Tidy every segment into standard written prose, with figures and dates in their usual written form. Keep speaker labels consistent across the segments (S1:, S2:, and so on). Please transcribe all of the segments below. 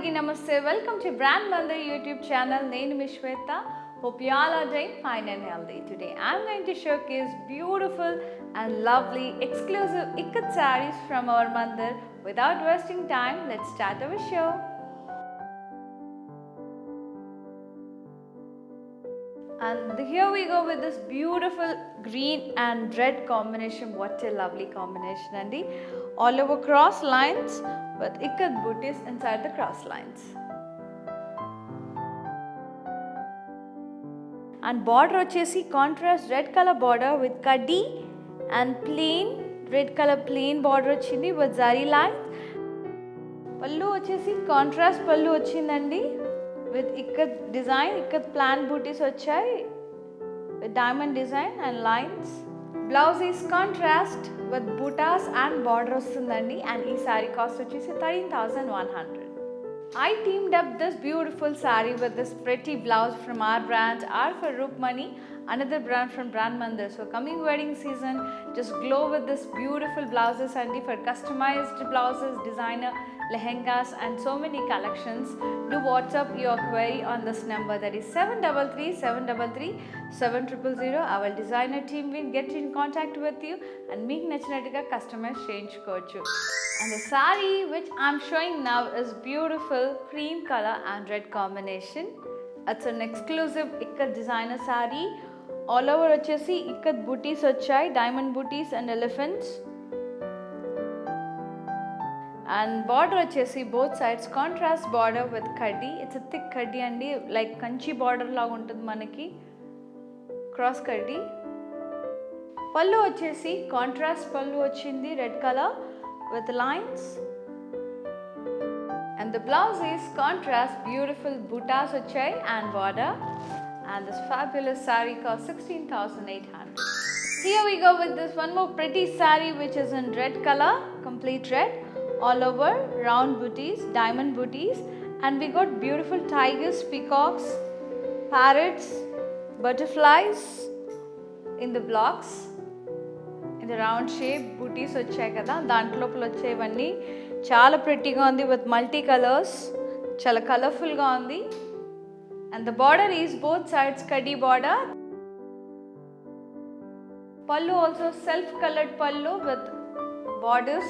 S1: Andariki Namaste. Welcome to Brand Mandir YouTube channel. Nenu mi Shweta. Hope you all are doing fine and healthy. Today I am going to showcase beautiful and lovely exclusive ikat sarees from our mandir. Without wasting time, let's start our show. And here we go with this beautiful green and red combination. What a lovely combination, Andy. All over cross lines with ikat booties inside the cross lines. And border వచ్చేసి contrast red color border with kaddi and plain red color plain border వచ్చింది with zari lines. పల్లు వచ్చేసి contrast పల్లు వచ్చిందండి with ikat design, ikat plant booties వచ్చాయి with diamond design and lines. Blouse is contrast with buttas and border వస్తుందండి and ఈ saree cost వచ్చేసి 13,100. I teamed up this beautiful saree with this pretty blouse from our brand, R for Rupmani, another brand from Brand Mandir. So coming wedding season, just glow with this beautiful blouses and for customized blouses, designer lehengas and so many collections. Do WhatsApp your query on this number, that is 733-733-7000. Our designer team will get in contact with you and meek nachinatuga customize చేయించుకోవచ్చు. And the saree which I am showing now is beautiful cream color and red combination. It's an exclusive ikat designer saree. All over వచ్చేసి ikat booties వచ్చాయి, diamond booties and elephants. And border వచ్చేసి both sides contrast border with kaddi. It's a thick kaddi అండి, like Kanchi border లాగా ఉంటుంది మనకి, cross kaddi. పల్లు వచ్చేసి contrast పల్లు వచ్చింది red color with lines. And the blouse is contrast beautiful buttas వచ్చాయి and border. And this fabulous saree cost 16,800. Here we go with this one more pretty saree which is in red color, complete red, all over round booties, diamond booties, and we got beautiful tigers, peacocks, parrots, butterflies in the blocks in the round shape. Booties వచ్చాయి కదా, దాంట్లో లోపల వచ్చేవన్నీ చాలా ప్రెట్టీగా ఉంది with multi colors, చాలా కలర్ఫుల్గా ఉంది. And the border is both sides kaddi border. Pallu also self colored pallu with borders,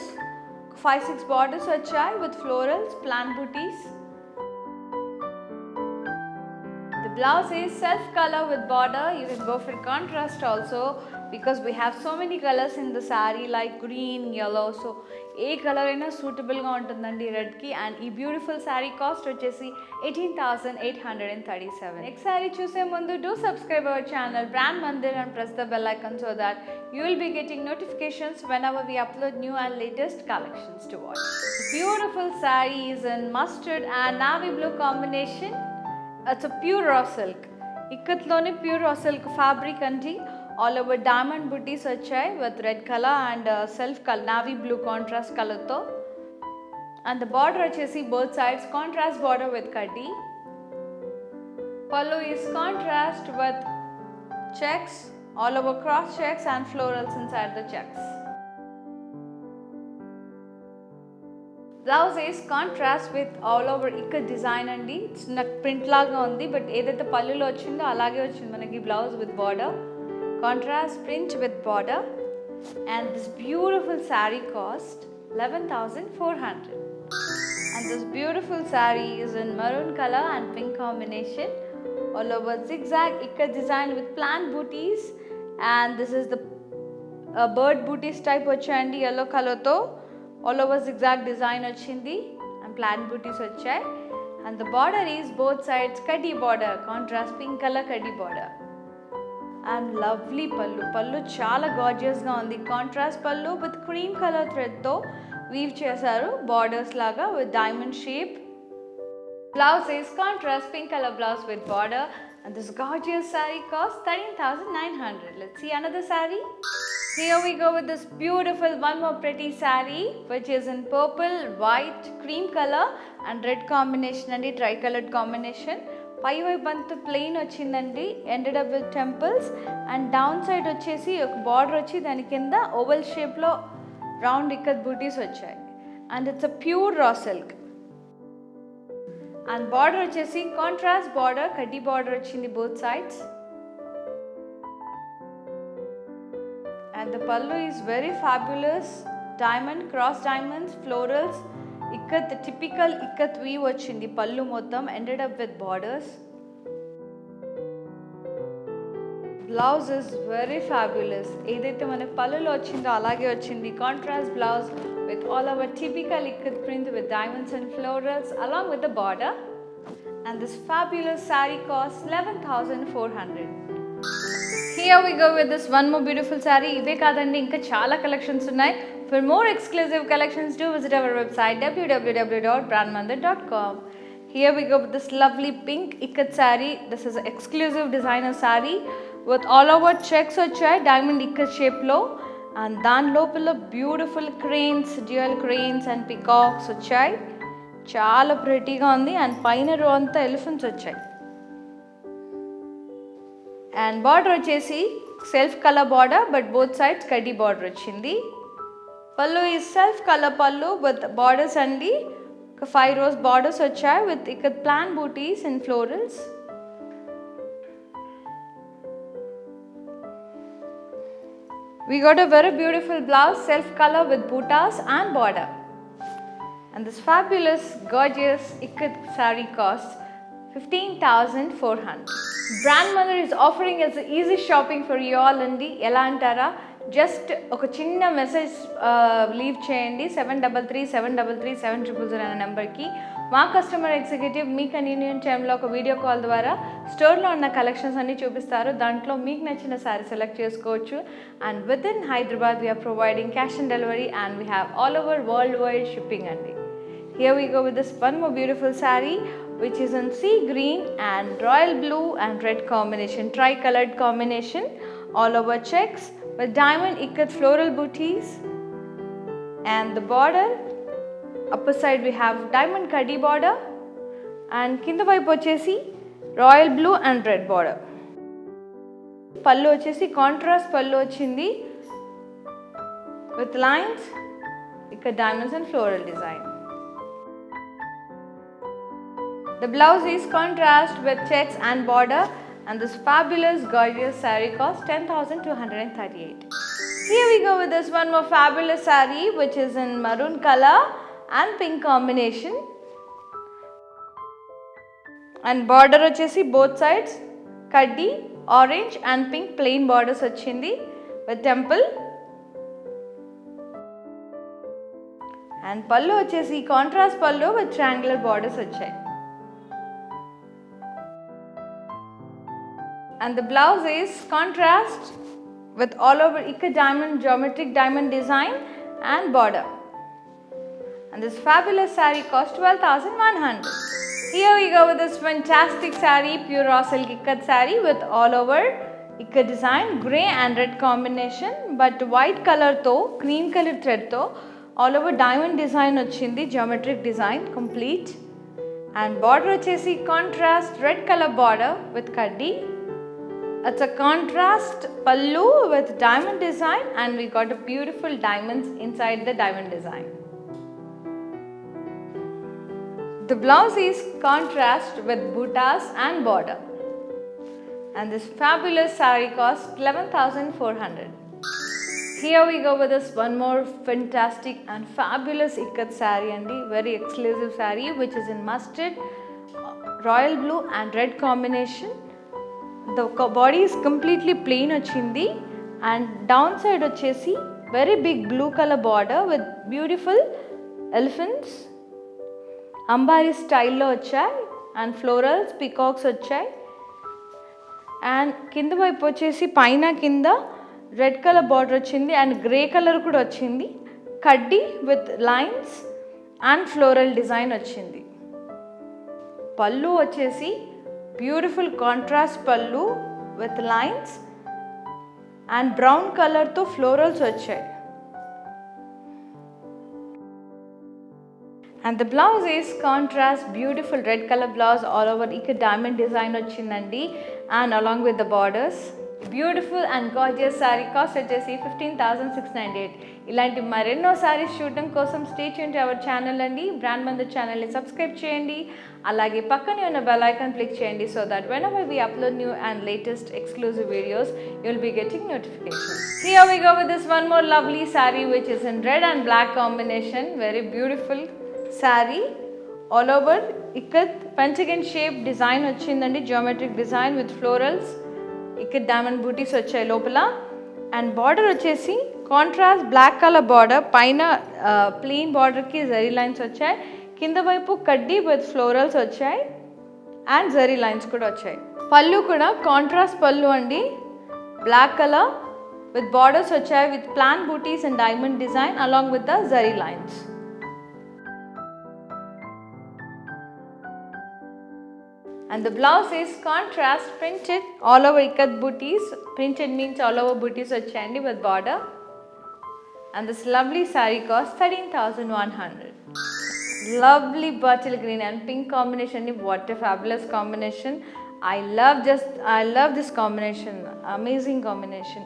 S1: 5-6 borders వచ్చాయి with florals, plant booties. The blouse is self color with border. You can go for contrast also because we have so many colors in the saree like green, yellow. So A colour అయినా సూటబుల్గా ఉంటుందండి రెడ్కి. And ఈ beautiful sari cost వచ్చేసి 18,837. Next sari చూసే ముందు do subscribe our channel brand Mandir and press the bell icon so that you will be getting notifications whenever we upload new and latest collections to watch. Beautiful saree is in mustard and navy blue combination. It's a pure raw silk. ikkatloone pure raw silk fabric anti. All over diamond booties వచ్చాయి with red color and self color navy blue contrast color తో. And the border వచ్చేసి both sides contrast border with kaddi. Pallu is contrast with checks, all over cross checks and florals inside the checks. Blouse is contrast with all over ikat design అండి. నాకు print లాగా ఉంది but ఏదైతే పల్లులో వచ్చిందో అలాగే వచ్చింది మనకి blouse with border, contrast print with border. And this beautiful saree cost 11,400. And this beautiful saree is in maroon color and pink combination, all over zigzag ikat design with plant booties. And this is the bird booties type వచ్చాయండి yellow color తో. All over zigzag design వచ్చింది and plant booties వచ్చాయి. And the border is both sides kaddi border, contrast pink color kaddi border. And lovely pallu చాలా గార్జియస్గా ఉంది. Contrast పల్లు with cream colour థ్రెడ్తో weave చేశారు borders లాగా with diamond shape. Blouse is contrast pink color blouse with border. And this gorgeous saree cost 13,900. Let's see another saree. Here we go with this beautiful one more pretty saree which is in purple, white, cream color and red combination and tri-colored combination. పై వైపు అంతా plain వచ్చిందండి, ended up with temples. And down side వచ్చేసి ఒక border వచ్చి దాని కింద oval షేప్లో round ikat బూటీస్ వచ్చాయి. And it's a pure raw silk. And border వచ్చేసి కాంట్రాస్ట్ బార్డర్, కడ్డీ బార్డర్ వచ్చింది both sides. And the pallu is very fabulous, diamond, cross diamonds, florals, ikat typical ikat weave వచ్చింది పల్లు మొత్తం, ended up with borders. Blouse is very fabulous. ఏదైతే మనకు పళ్ళులో వచ్చిందో అలాగే వచ్చింది. Contrast blouse with all over typical ikat print with diamonds and florals along with the border. And this fabulous saree costs 11,400. Here we go with this one more beautiful saree. ఇవే కాదండి, ఇంకా చాలా కలెక్షన్స్ ఉన్నాయి. For more exclusive collections, do visit our website www.brandmandir.com. Here we go with this lovely pink ikat saree. This is an exclusive designer saree with all over checks వచ్చాయి diamond ikat షేప్లో. And దాని లోపల beautiful cranes, dual cranes and peacocks వచ్చాయి. చాలా ప్రెటీగా ఉంది. And పైన రో అంతా ఎలిఫెంట్స్ వచ్చాయి. అండ్ బార్డర్ వచ్చేసి self colour border, but both sides కడ్డీ బార్డర్ వచ్చింది. పల్లు ఈ self colour pallu with borders అండి. 5 rows borders వచ్చాయి with ikat plain booties and florals. We got a very beautiful blouse, self color with buttas and border. And this fabulous, gorgeous ikat saree costs 15,400. Brand Mandir is offering us easy shopping for you all andi. Ela antara, just oka chinna message leave cheyandi 7337337000 అనే నెంబర్కి. మా customer executive మీ convenient టైంలో ఒక video call ద్వారా స్టోర్లో ఉన్న collections అన్నీ చూపిస్తారు. దాంట్లో మీకు నచ్చిన శారీ సెలెక్ట్ చేసుకోవచ్చు. And within Hyderabad we are providing cash on delivery and we have all over worldwide shipping అండి. Here we go with this one more beautiful saree which is in sea green and royal blue and red combination, tri-colored combination, all over checks with diamond ikat floral booties. And the border, upper side we have diamond kaddi border and kinda వైపు వచ్చేసి royal blue and red border. పల్లు వచ్చేసి contrast పల్లు వచ్చింది with lines, ikat diamonds and floral design. The blouse is contrast with checks and border, and this fabulous gorgeous saree costs 10,238. Here we go with this one more fabulous saree which is in maroon color and pink combination. And border వచ్చేసి both sides kaddi, orange and pink plain borders వచ్చింది with temple. And పల్లు వచ్చేసి contrast పల్లు with triangular borders వచ్చాయి. And the blouse is contrast with all over ikat diamond, geometric diamond design and border. And this fabulous saree costs 12,100. Here we go with this fantastic saree, pure raw silk ikat saree with all over ikat design, grey and red combination, but white color tho, cream color thread tho, all over diamond design వచ్చింది, geometric design complete. And border వచ్చేసి contrast red color border with kaddi. It's a contrast pallu with diamond design and we got a beautiful diamonds inside the diamond design. The blouse is contrast with buttas and border. And this fabulous saree costs 11,400. Here we go with this one more fantastic and fabulous ikat saree andi, very exclusive saree which is in mustard, royal blue and red combination. The body is completely plain వచ్చింది and downside వచ్చేసి very big blue color border with beautiful elephants, అంబారీ స్టైల్లో వచ్చాయి and florals, peacocks వచ్చాయి. and కింద వైపు వచ్చేసి పైన కింద రెడ్ కలర్ బార్డర్ వచ్చింది and గ్రే కలర్ కూడా వచ్చింది. కడ్డీ with lines and floral design వచ్చింది. పల్లు వచ్చేసి బ్యూటిఫుల్ కాంట్రాస్ట్ పల్లు విత్ లైన్స్ అండ్ బ్రౌన్ కలర్తో ఫ్లోరల్స్ వచ్చాయి. And the blouse is contrast beautiful red colour blouse all over ఇక డైమండ్ డిజైన్ వచ్చిందండి and along with the borders. Beautiful and gorgeous sari cost వచ్చేసి 15,698. ఇలాంటి మరెన్నో శారీస్ చూడడం కోసం stay tune to our channel అండి. బ్రాండ్ మందిర్ ఛానల్ని సబ్స్క్రైబ్ చేయండి. అలాగే పక్కనే ఉన్న బెల్ ఐకాన్ క్లిక్ చేయండి so that whenever we upload new and latest exclusive videos, you'll be getting notifications. Here we go with this one more lovely saree which is in red and black combination. Very beautiful saree. All over ikat pentagon shape design వచ్చిందండి. Geometric design with florals. ఇక్కడ diamond butis వచ్చాయి లోపల. And border వచ్చేసి contrast black colour border, పైన plain బార్డర్కి zari lines వచ్చాయి. కింద వైపు కడ్డీ విత్ ఫ్లోరల్స్ వచ్చాయి అండ్ జరీ లైన్స్ కూడా వచ్చాయి. పళ్ళు కూడా కాంట్రాస్ట్ పళ్ళు అండి, బ్లాక్ కలర్ విత్ బార్డర్స్ వచ్చాయి with plain booties and diamond design along with the zari lines. And the blouse is contrast printed all over ikat booties. Printed means all over booties vachayandi with border. And this lovely saree cost 13,100. Lovely bottle green and pink combination. What a fabulous combination. I love this combination. Amazing combination.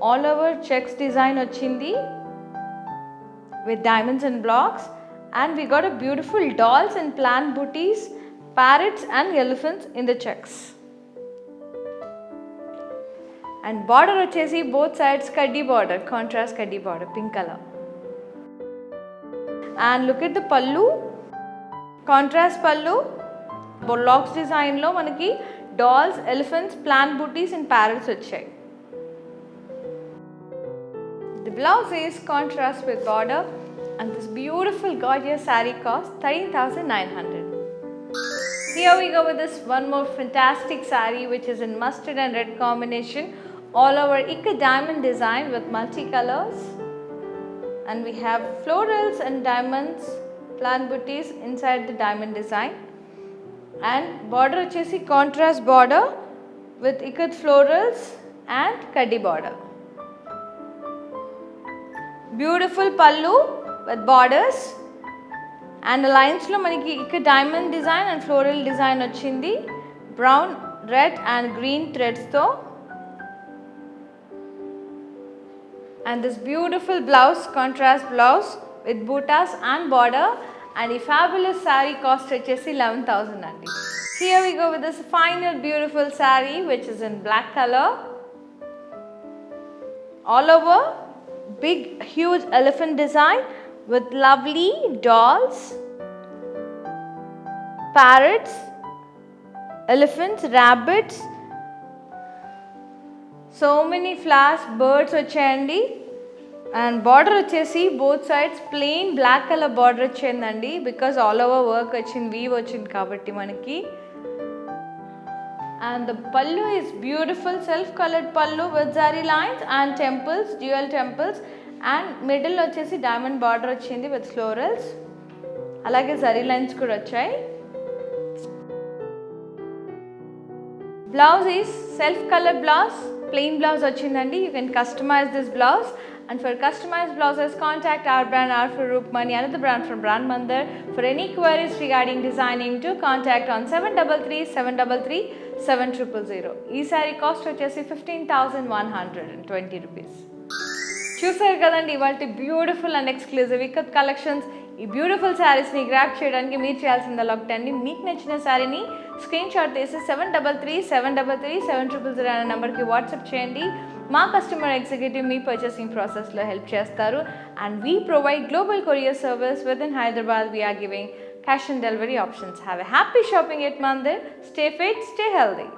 S1: All over checks design vachindi with diamonds and blocks. And we got a beautiful dolls and plant booties, parrots and elephants in the checks. And border vachesi both sides kaddi border, contrast kaddi border, pink color. And look at the pallu, contrast pallu. Blocks design lo manaki dolls, elephants, plant booties and parrots vachayi. The blouse is contrast with border and this beautiful gorgeous saree cost 13,900. Here we go with this one more fantastic saree which is in mustard and red combination, all over ikat diamond design with multicolors. And we have florals and diamonds, plant booties inside the diamond design. And border vachesi contrast border with ikat florals and kaddi border. Beautiful pallu with borders. And the lines lo maniki ikkada diamond design and floral design vachindi, brown, red and green threads tho. And this beautiful blouse, contrast blouse with buttas and border. And the fabulous saree cost vachesi 11,000 andi. Here we go with this final beautiful saree which is in black color. All over big huge elephant design with lovely dolls, parrots, elephants, rabbits, so many flowers, birds vachayandi. And border vachesi both sides plain black color border vachayandi because all over work vachindi, weave vachindi kabatti manaki. And the pallu is beautiful self colored pallu with zari lines and temples, dual temples. And middle వచ్చేసి diamond border వచ్చింది with florals, అలాగే zari lines కూడా వచ్చాయి. Blouse is self colored blouse, plain blouse వచ్చిందండి. You can customize this blouse. And for customized blouses, contact our brand R for Rupmani, another brand from Brand Mandir. For any queries regarding designing, to contact on 733-733-7000. ఈ saree cost వచ్చేసి 15,120 rupees. చూసారు కదండి ఇవాళ beautiful and exclusive ikat collections. ఈ beautiful శారీస్ని grab చేయడానికి మీరు చేయాల్సిందల్లా ఒకటండి, మీకు నచ్చిన శారీని స్క్రీన్ షాట్ తీసి 733-733-7000 అనే నెంబర్కి వాట్సాప్ చేయండి. మా కస్టమర్ ఎగ్జిక్యూటివ్ మీ పర్చేసింగ్ ప్రాసెస్లో హెల్ప్ చేస్తారు. And we provide global courier service within Hyderabad. We are giving cash and delivery options. Have a happy shopping at Mandir. Stay fit, stay healthy.